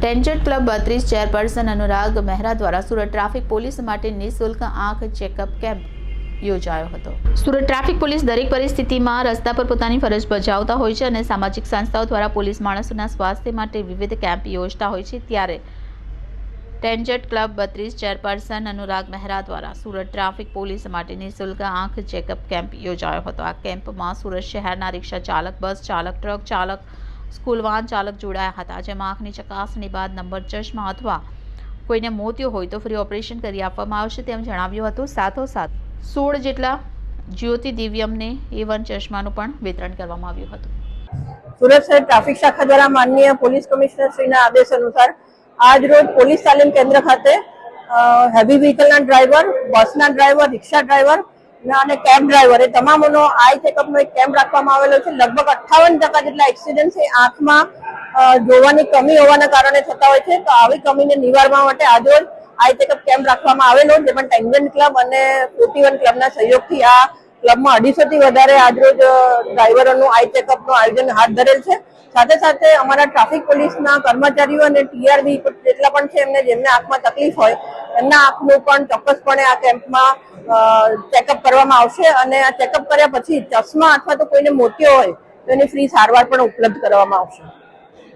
ટેન્જેટ club 32 chairperson Anurag Mehra દ્વારા Surat traffic police માટે નિઃશુલ્ક આંખ ચેકઅપ કેમ્પ યોજાયો હતો। સુરત ટ્રાફિક પોલીસ દરેક પરિસ્થિતિમાં રસ્તા પર પોતાની ફરજ બજાવતા હોય છે અને સામાજિક સંસ્થાઓ દ્વારા પોલીસ માણસોના સ્વાસ્થ્ય માટે વિવિધ કેમ્પ યોજતા હોય છે। ત્યારે ટેન્જેટ ક્લબ 32 ચેરપર્સન અનુરાગ મહેરા દ્વારા સુરત ટ્રાફિક પોલીસ માટે નિઃશુલ્ક આંખ ચેકઅપ કેમ્પ યોજાયો હતો। આ કેમ્પમાં સુરત શહેરના રિક્ષા ચાલક, બસ ચાલક, ટ્રક ચાલક, સ્કૂલ વાહન ચાલક જોડાયા હતા, જેમાં આંખની ચકાસણી બાદ નંબર ચશ્મા અથવા કોઈને મોતિયો હોય તો ફ્રી ઓપરેશન કરી આપવામાં આવશે તેમ જણાવ્યું હતું। સાથોસાથ 16 જેટલા જ્યોતિ દિવ્યમને A1 ચશ્માનું પણ વિતરણ કરવામાં આવ્યું હતું। સુરત શહેર ટ્રાફિક શાખા દ્વારા માનનીય પોલીસ કમિશનર શ્રીના આદેશ અનુસાર આજ રોજ પોલીસ તાલીમ કેન્દ્ર ખાતે હેવી વ્હીકલના ડ્રાઈવર, બસના ડ્રાઈવર, રિક્ષા ડ્રાઈવર અને કેબ ડ્રાઈવર એ તમામનો આઈ ચેકઅપનો એક કેમ્પ રાખવામાં આવેલો છે। લગભગ 58% જેટલા એક્સિડન્ટ એ આંખમાં જોવાની કમી હોવાના કારણે થતા હોય છે। તો આવી કમીને નિવારવા માટે આજરોજ આઈ ચેકઅપ કેમ્પ રાખવામાં આવેલો, જેમાં ટેન્જેન્ટ ક્લબ અને 41 ક્લબના સહયોગથી આ ક્લબમાં 250 થી વધારે આજરોજ ડ્રાઈવરોનું આઈ ચેકઅપનું આયોજન હાથ ધરેલ છે। સાથે સાથે અમારા ટ્રાફિક પોલીસના કર્મચારીઓ અને ટીઆરબી જેટલા પણ છે જેમને આંખમાં તકલીફ હોય એમના આંખનું પણ ચોક્કસપણે આ કેમ્પમાં ચેકઅપ કરવામાં આવશે અને આ ચેકઅપ કર્યા પછી ચશ્મા અથવા તો કોઈને મોતિયો હોય તો એની ફ્રી સારવાર પણ ઉપલબ્ધ કરવામાં આવશે।